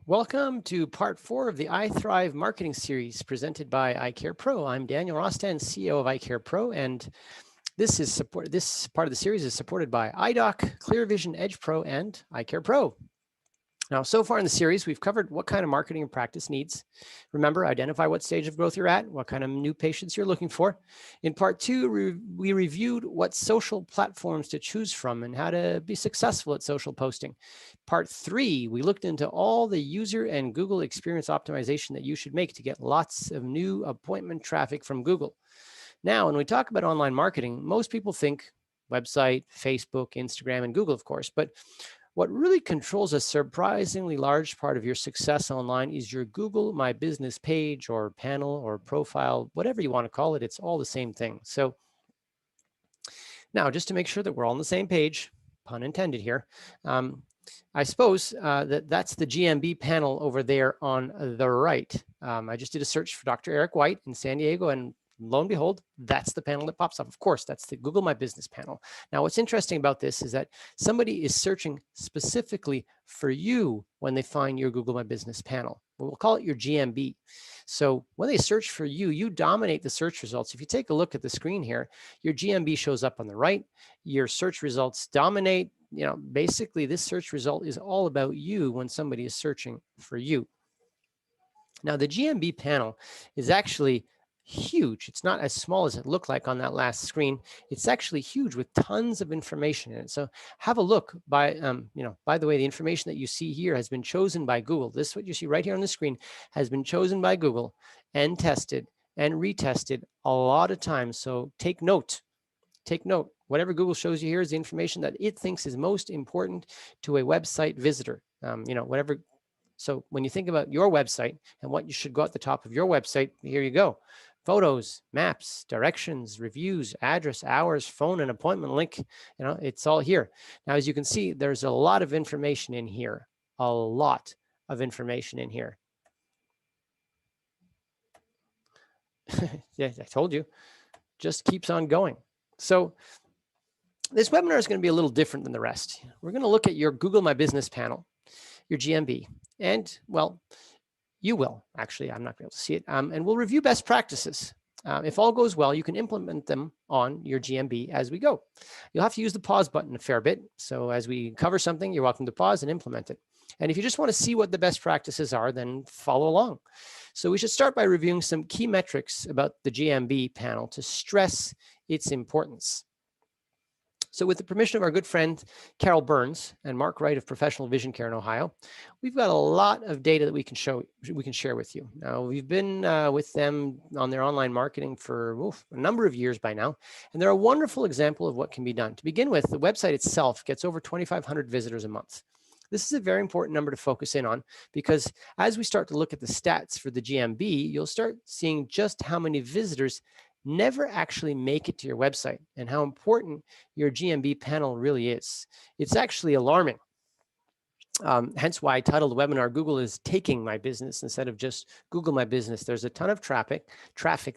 Welcome to part 4 of the iThrive marketing series presented by EyeCarePro. I'm Daniel Rostan, CEO of EyeCarePro, and this part of the series is supported by iDoc, ClearVision Edge Pro, and EyeCarePro. Now, so far in the series, we've covered what kind of marketing and practice needs. Remember, identify what stage of growth you're at, what kind of new patients you're looking for. In part 2, we reviewed what social platforms to choose from and how to be successful at social posting. Part 3, we looked into all the user and Google experience optimization that you should make to get lots of new appointment traffic from Google. Now, when we talk about online marketing, most people think website, Facebook, Instagram, and Google, of course, but what really controls a surprisingly large part of your success online is your Google My Business page or panel or profile, whatever you want to call it. It's all the same thing. So now, just to make sure that we're all on the same page, pun intended here, I suppose that's the Gmb panel over there on the right. I just did a search for Dr. Eric White in San Diego, and lo and behold, that's the panel that pops up. Of course, that's the Google My Business panel. Now, what's interesting about this is that somebody is searching specifically for you when they find your Google My Business panel. We'll call it your GMB. So when they search for you, you dominate the search results. If you take a look at the screen here, your GMB shows up on the right. Your search results dominate. You know, basically, this search result is all about you when somebody is searching for you. Now, the GMB panel is actually huge. It's not as small as it looked like on that last screen. It's actually huge with tons of information in it. So have a look. By the way, the information that you see here has been chosen by Google. This, what you see right here on the screen, has been chosen by Google and tested and retested a lot of times. So take note. Take note. Whatever Google shows you here is the information that it thinks is most important to a website visitor. Whatever. So when you think about your website and what you should go at the top of your website, here you go. Photos, maps, directions, reviews, address, hours, phone, and appointment link. It's all here. Now, as you can see, there's a lot of information in here. A lot of information in here. Yeah, I told you. Just keeps on going. So this webinar is going to be a little different than the rest. We're going to look at your Google My Business panel, your GMB, and, well, you will, actually, I'm not going to be able to see it, and we'll review best practices. If all goes well, you can implement them on your GMB as we go. You'll have to use the pause button a fair bit. So as we cover something, you're welcome to pause and implement it. And if you just want to see what the best practices are, then follow along. So we should start by reviewing some key metrics about the GMB panel to stress its importance. So with the permission of our good friend, Carol Burns and Mark Wright of Professional Vision Care in Ohio, we've got a lot of data that we can share with you. Now, we've been with them on their online marketing for a number of years by now, and they're a wonderful example of what can be done. To begin with, the website itself gets over 2,500 visitors a month. This is a very important number to focus in on because as we start to look at the stats for the GMB, you'll start seeing just how many visitors never actually make it to your website and how important your GMB panel really is. It's actually alarming. Hence why I titled the webinar, Google is taking my business instead of just Google My Business. There's a ton of traffic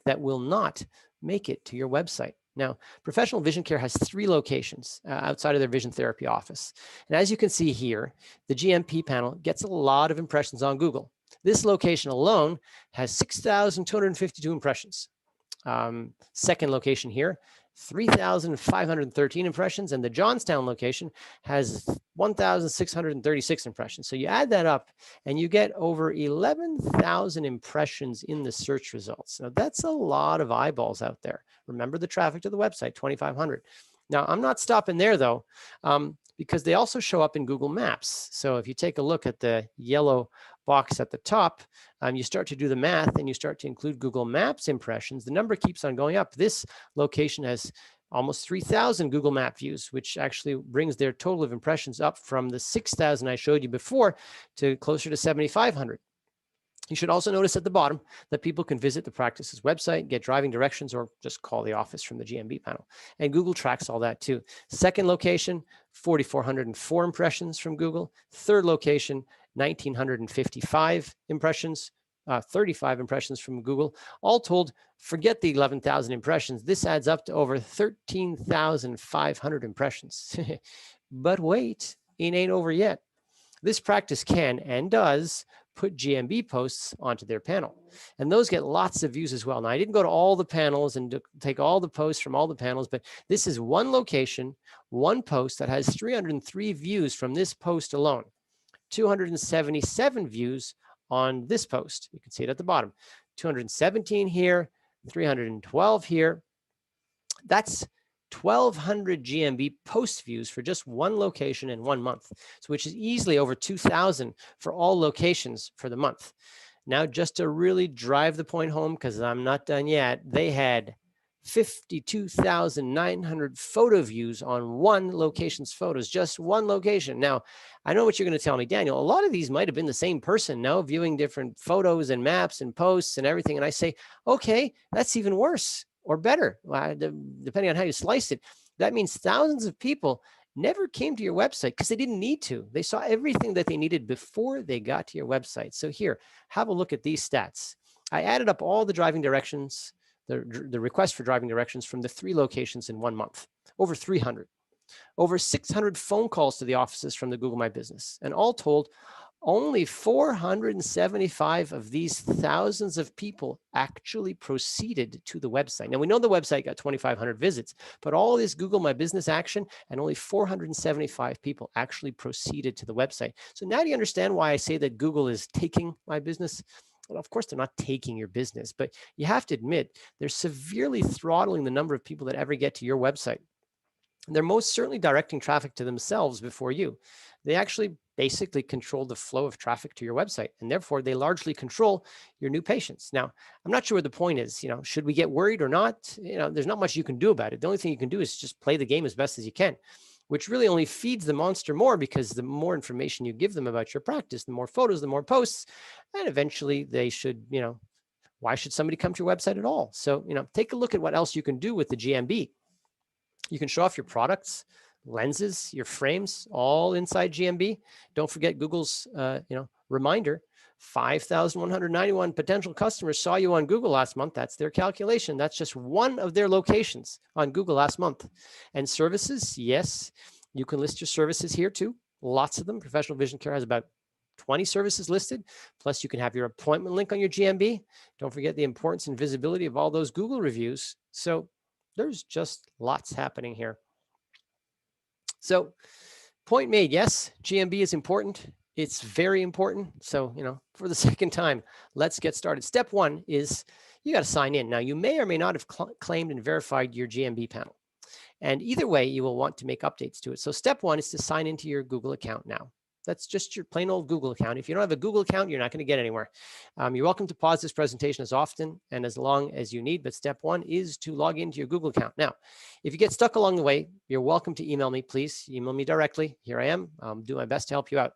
that will not make it to your website. Now, Professional Vision Care has 3 locations outside of their vision therapy office. And as you can see here, the GMB panel gets a lot of impressions on Google. This location alone has 6,252 impressions. Second location here, 3,513 impressions, and the Johnstown location has 1,636 impressions. So you add that up and you get over 11,000 impressions in the search results. Now that's a lot of eyeballs out there. Remember the traffic to the website, 2,500. Now I'm not stopping there though, because they also show up in Google Maps. So if you take a look at the yellow box at the top, you start to do the math and you start to include Google Maps impressions, the number keeps on going up. This location has almost 3,000 Google Map views, which actually brings their total of impressions up from the 6,000 I showed you before to closer to 7,500. You should also notice at the bottom that people can visit the practice's website, get driving directions, or just call the office from the GMB panel. And Google tracks all that too. Second location, 4,404 impressions from Google. Third location, 1,955 impressions, 35 impressions from Google. All told, forget the 11,000 impressions. This adds up to over 13,500 impressions. But wait, it ain't over yet. This practice can and does put GMB posts onto their panel. And those get lots of views as well. Now, I didn't go to all the panels and take all the posts from all the panels, but this is one location, one post that has 303 views from this post alone, 277 views on this post. You can see it at the bottom, 217 here, 312 here. That's 1,200 GMB post views for just one location in 1 month, so which is easily over 2,000 for all locations for the month. Now, just to really drive the point home, because I'm not done yet, they had 52,900 photo views on one location's photos, just one location. Now, I know what you're going to tell me, Daniel. A lot of these might have been the same person, no, viewing different photos and maps and posts and everything. And I say, okay, that's even worse or better, depending on how you slice it. That means thousands of people never came to your website because they didn't need to. They saw everything that they needed before they got to your website. So here, have a look at these stats. I added up all the driving directions, the request for driving directions from the 3 locations in 1 month, over 300. Over 600 phone calls to the offices from the Google My Business. And all told, only 475 of these thousands of people actually proceeded to the website. Now, we know the website got 2,500 visits, but all this Google My Business action and only 475 people actually proceeded to the website. So now do you understand why I say that Google is taking my business? Well, of course, they're not taking your business, but you have to admit they're severely throttling the number of people that ever get to your website. They're most certainly directing traffic to themselves before you. They actually basically control the flow of traffic to your website, and therefore they largely control your new patients. Now, I'm not sure what the point is. Should we get worried or not? There's not much you can do about it. The only thing you can do is just play the game as best as you can, which really only feeds the monster more, because the more information you give them about your practice, the more photos, the more posts, and eventually they should, why should somebody come to your website at all? So, take a look at what else you can do with the GMB. You can show off your products, lenses, your frames, all inside GMB. Don't forget Google's, reminder, 5,191 potential customers saw you on Google last month. That's their calculation. That's just one of their locations on Google last month. And services, yes, you can list your services here too. Lots of them. Professional Vision Care has about 20 services listed. Plus, you can have your appointment link on your GMB. Don't forget the importance and visibility of all those Google reviews. So there's just lots happening here. So point made, yes, GMB is important. It's very important. So, for the second time, let's get started. Step 1 is you got to sign in. Now, you may or may not have claimed and verified your Gmb panel. And either way, you will want to make updates to it. So step 1 is to sign into your Google account now. That's just your plain old Google account. If you don't have a Google account, you're not going to get anywhere. You're welcome to pause this presentation as often and as long as you need, but step 1 is to log into your Google account. Now, if you get stuck along the way, you're welcome to email me. Please email me directly. Here I am. I'll do my best to help you out.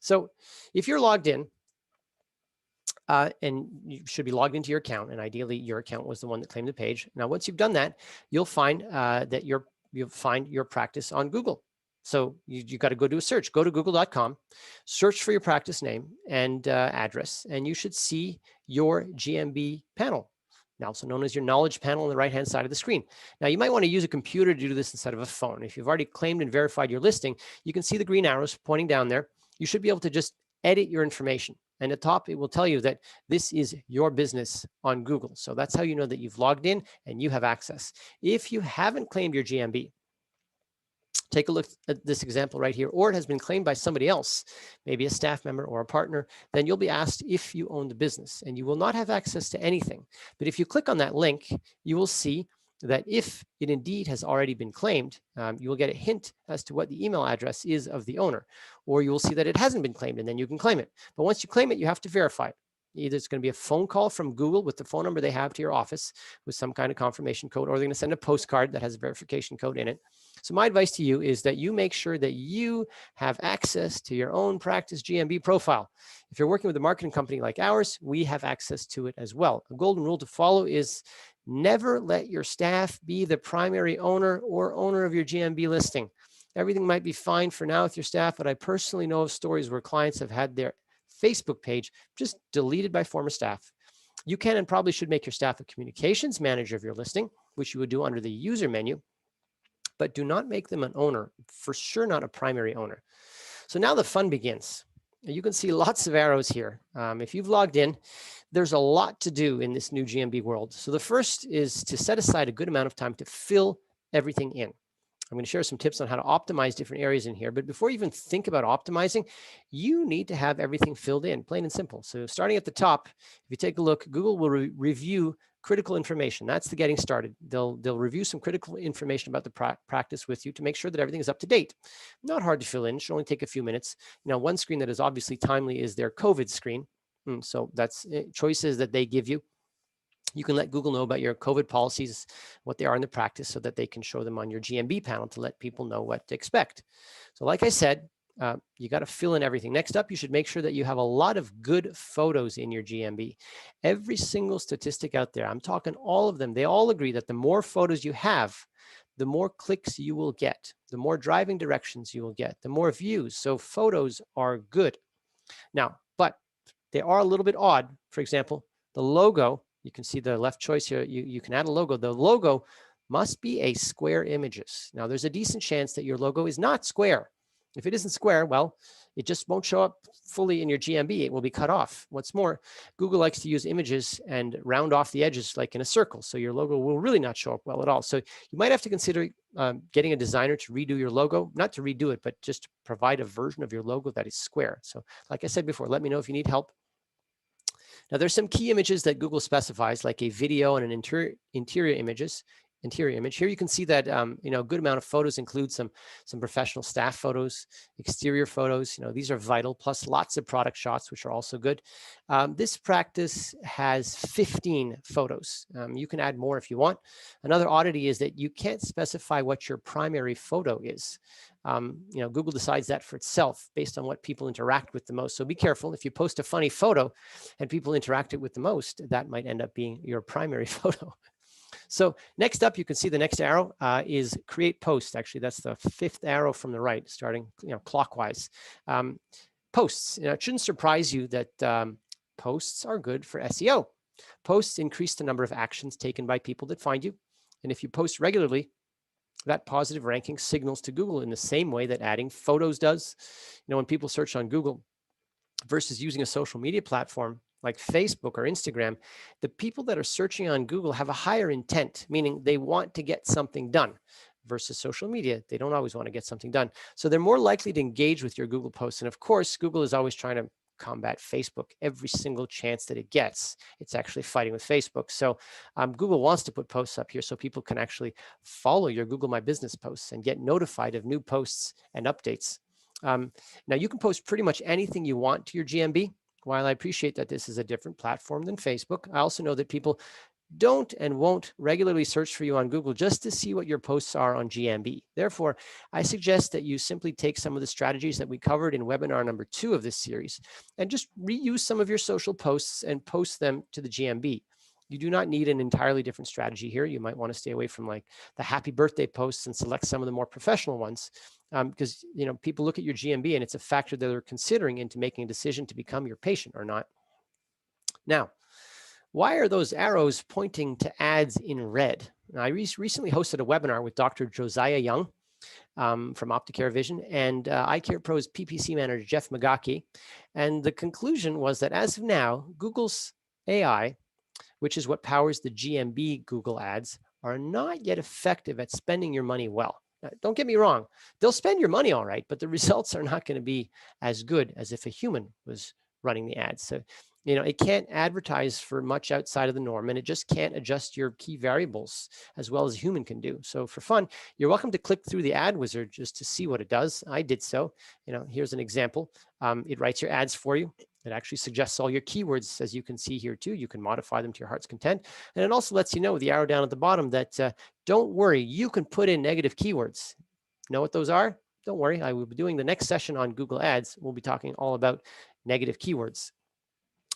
So if you're logged in, and you should be logged into your account, and ideally your account was the one that claimed the page. Now, once you've done that, you'll find that you'll find your practice on Google. So you got to go do a search. Go to google.com, search for your practice name and address, and you should see your Gmb panel, also known as your knowledge panel on the right-hand side of the screen. Now, you might want to use a computer to do this instead of a phone. If you've already claimed and verified your listing, you can see the green arrows pointing down there. You should be able to just edit your information. And at the top, it will tell you that this is your business on Google. So that's how you know that you've logged in and you have access. If you haven't claimed your Gmb, take a look at this example right here, or it has been claimed by somebody else, maybe a staff member or a partner, then you'll be asked if you own the business, and you will not have access to anything. But if you click on that link, you will see that if it indeed has already been claimed, you will get a hint as to what the email address is of the owner, or you will see that it hasn't been claimed, and then you can claim it. But once you claim it, you have to verify it. Either it's going to be a phone call from Google with the phone number they have to your office with some kind of confirmation code, or they're going to send a postcard that has a verification code in it. So my advice to you is that you make sure that you have access to your own practice Gmb profile. If you're working with a marketing company like ours, we have access to it as well. A golden rule to follow is never let your staff be the primary owner or owner of your Gmb listing. Everything might be fine for now with your staff, but I personally know of stories where clients have had their Facebook page just deleted by former staff. You can and probably should make your staff a communications manager of your listing, which you would do under the user menu, but do not make them an owner, for sure not a primary owner. So now the fun begins. You can see lots of arrows here. If you've logged in, there's a lot to do in this new GMB world. So the first is to set aside a good amount of time to fill everything in. I'm going to share some tips on how to optimize different areas in here. But before you even think about optimizing, you need to have everything filled in, plain and simple. So starting at the top, if you take a look, Google will review critical information. That's the getting started. They'll review some critical information about the practice with you to make sure that everything is up to date. Not hard to fill in, should only take a few minutes. Now, one screen that is obviously timely is their COVID screen. So that's choices that they give you. You can let Google know about your COVID policies, what they are in the practice, so that they can show them on your Gmb panel to let people know what to expect. So like I said, you got to fill in everything. Next up, you should make sure that you have a lot of good photos in your Gmb. Every single statistic out there, I'm talking all of them, they all agree that the more photos you have, the more clicks you will get, the more driving directions you will get, the more views. So photos are good. Now, but they are a little bit odd. For example, the logo, you can see the left choice here, you can add a logo. The logo must be a square images. Now, there's a decent chance that your logo is not square. If it isn't square, well, it just won't show up fully in your Gmb. It will be cut off. What's more, Google likes to use images and round off the edges like in a circle. So your logo will really not show up well at all. So you might have to consider getting a designer to redo your logo, not to redo it, but just to provide a version of your logo that is square. So like I said before, let me know if you need help. Now, there's some key images that Google specifies, like a video and an interior image. Here you can see that a good amount of photos include some professional staff photos, exterior photos. These are vital, plus lots of product shots, which are also good. This practice has 15 photos. You can add more if you want. Another oddity is that you can't specify what your primary photo is. Google decides that for itself based on what people interact with the most. So be careful. If you post a funny photo and people interact it with the most, that might end up being your primary photo. So next up, you can see the next arrow is create post. Actually, that's the fifth arrow from the right, starting clockwise. Posts. It shouldn't surprise you that posts are good for SEO. Posts increase the number of actions taken by people that find you. And if you post regularly, that positive ranking signals to Google in the same way that adding photos does. When people search on Google versus using a social media platform like Facebook or Instagram, the people that are searching on Google have a higher intent, meaning they want to get something done, versus social media. They don't always want to get something done. So they're more likely to engage with your Google posts. And of course, Google is always trying to combat Facebook every single chance that it gets. It's actually fighting with Facebook. So Google wants to put posts up here so people can actually follow your Google My Business posts and get notified of new posts and updates. Now, you can post pretty much anything you want to your Gmb. While I appreciate that this is a different platform than Facebook, I also know that people don't and won't regularly search for you on Google just to see what your posts are on Gmb. Therefore, I suggest that you simply take some of the strategies that we covered in webinar number 2 of this series and just reuse some of your social posts and post them to the Gmb. You do not need an entirely different strategy here. You might want to stay away from like the happy birthday posts and select some of the more professional ones because people look at your Gmb and it's a factor that they're considering into making a decision to become your patient or not. Now, why are those arrows pointing to ads in red? Now, I recently hosted a webinar with Dr. Josiah Young from Opticare Vision and EyeCarePro's PPC manager, Jeff Magaki. And the conclusion was that as of now, Google's AI, which is what powers the Gmb Google ads, are not yet effective at spending your money well. Now, don't get me wrong, they'll spend your money all right, but the results are not going to be as good as if a human was running the ads. So, it can't advertise for much outside of the norm, and it just can't adjust your key variables as well as a human can do. So for fun, you're welcome to click through the ad wizard just to see what it does. I did so. Here's an example. It writes your ads for you. It actually suggests all your keywords, as you can see here too. You can modify them to your heart's content. And it also lets you know with the arrow down at the bottom that don't worry, you can put in negative keywords. Know what those are? Don't worry, I will be doing the next session on Google Ads. We'll be talking all about negative keywords.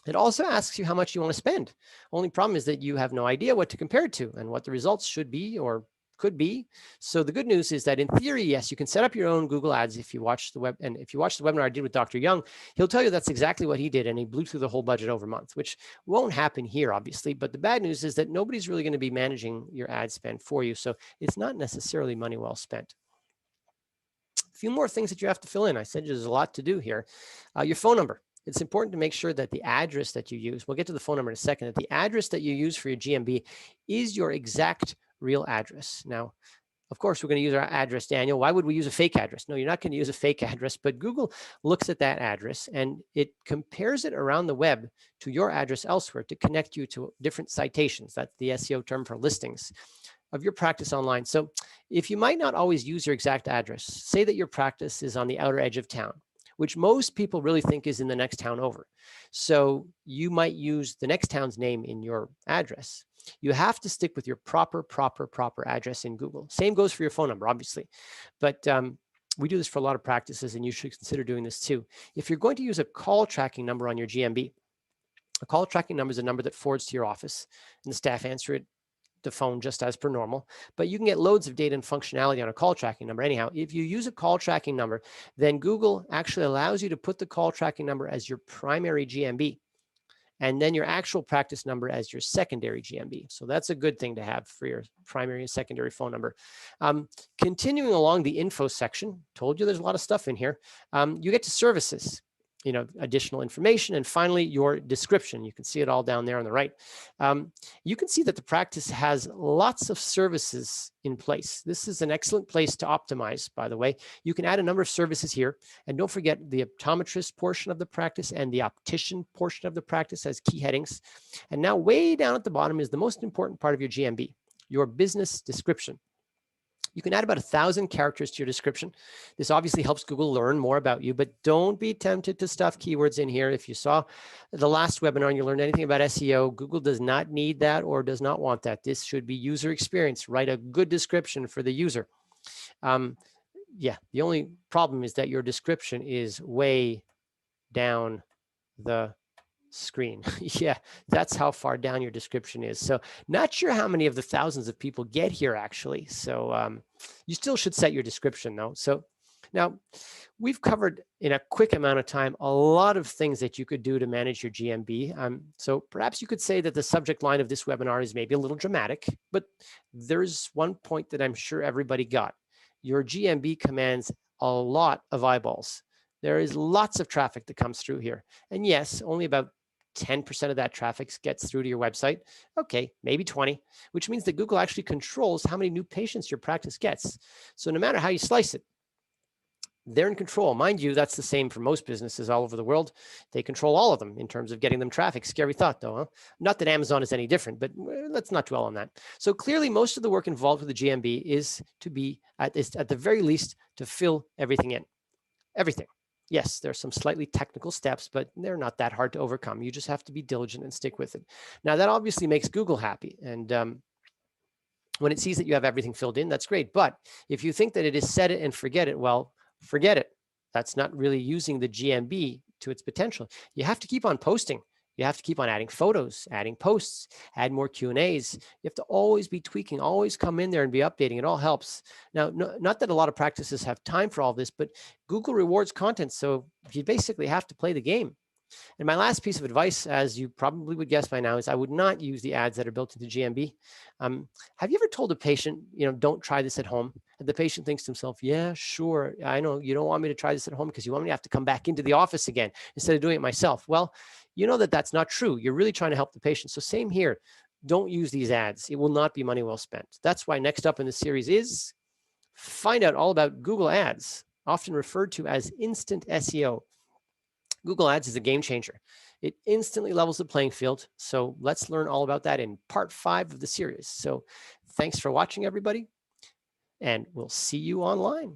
It also asks you how much you want to spend. Only problem is that you have no idea what to compare it to and what the results should be or could be. So the good news is that in theory, yes, you can set up your own Google Ads if you watch the web. And if you watch the webinar I did with Dr. Young, he'll tell you that's exactly what he did. And he blew through the whole budget over a month, which won't happen here, obviously. But the bad news is that nobody's really going to be managing your ad spend for you. So it's not necessarily money well spent. A few more things that you have to fill in. I said there's a lot to do here. Your phone number. It's important to make sure that the address that you use, we'll get to the phone number in a second, that the address that you use for your GMB is your exact real address. Now, of course, we're going to use our address, Daniel. Why would we use a fake address? No, you're not going to use a fake address, but Google looks at that address and it compares it around the web to your address elsewhere to connect you to different citations. That's the SEO term for listings of your practice online. So if you might not always use your exact address, say that your practice is on the outer edge of town, which most people really think is in the next town over. So you might use the next town's name in your address. You have to stick with your proper address in Google. Same goes for your phone number, obviously. But we do this for a lot of practices, and you should consider doing this too. If you're going to use a call tracking number on your GMB, a call tracking number is a number that forwards to your office, and the staff answer the phone just as per normal, but you can get loads of data and functionality on a call tracking number. Anyhow, if you use a call tracking number, then Google actually allows you to put the call tracking number as your primary GMB, and then your actual practice number as your secondary GMB. So that's a good thing to have for your primary and secondary phone number. Continuing along the info section, told you there's a lot of stuff in here. You get to services, additional information, and finally your description. You can see it all down there on the right. You can see that the practice has lots of services in place. This is an excellent place to optimize, by the way. You can add a number of services here, and don't forget the optometrist portion of the practice and the optician portion of the practice as key headings. And now way down at the bottom is the most important part of your GMB, your business description. You can add about 1,000 characters to your description. This obviously helps Google learn more about you, but don't be tempted to stuff keywords in here. If you saw the last webinar and you learned anything about SEO, Google does not need that or does not want that. This should be user experience. Write a good description for the user. Yeah, the only problem is that your description is way down the screen. Yeah, that's how far down your description is. So not sure how many of the thousands of people get here actually. So you still should set your description though. So now we've covered in a quick amount of time a lot of things that you could do to manage your GMB. So perhaps you could say that the subject line of this webinar is maybe a little dramatic, but there's one point that I'm sure everybody got. Your GMB commands a lot of eyeballs. There is lots of traffic that comes through here. And yes, only about 10% of that traffic gets through to your website. Okay, maybe 20, which means that Google actually controls how many new patients your practice gets. So no matter how you slice it, they're in control. Mind you, that's the same for most businesses all over the world. They control all of them in terms of getting them traffic. Scary thought though, huh? Not that Amazon is any different, but let's not dwell on that. So clearly most of the work involved with the GMB is to be, at the very least, to fill everything in. Everything. Yes, there's some slightly technical steps, but they're not that hard to overcome. You just have to be diligent and stick with it. Now, that obviously makes Google happy. And when it sees that you have everything filled in, that's great. But if you think that it is set it and forget it, well, forget it. That's not really using the GMB to its potential. You have to keep on posting. You have to keep on adding photos, adding posts, add more Q&As. You have to always be tweaking, always come in there and be updating. It all helps. Now, not that a lot of practices have time for all this, but Google rewards content. So you basically have to play the game. And my last piece of advice, as you probably would guess by now, is I would not use the ads that are built into GMB. Have you ever told a patient, don't try this at home? And the patient thinks to himself, yeah, sure. I know you don't want me to try this at home because you want me to have to come back into the office again instead of doing it myself. Well, you know that that's not true. You're really trying to help the patient. So same here. Don't use these ads. It will not be money well spent. That's why next up in the series is find out all about Google Ads, often referred to as instant SEO. Google Ads is a game changer. It instantly levels the playing field. So let's learn all about that in part 5 of the series. So thanks for watching, everybody, and we'll see you online.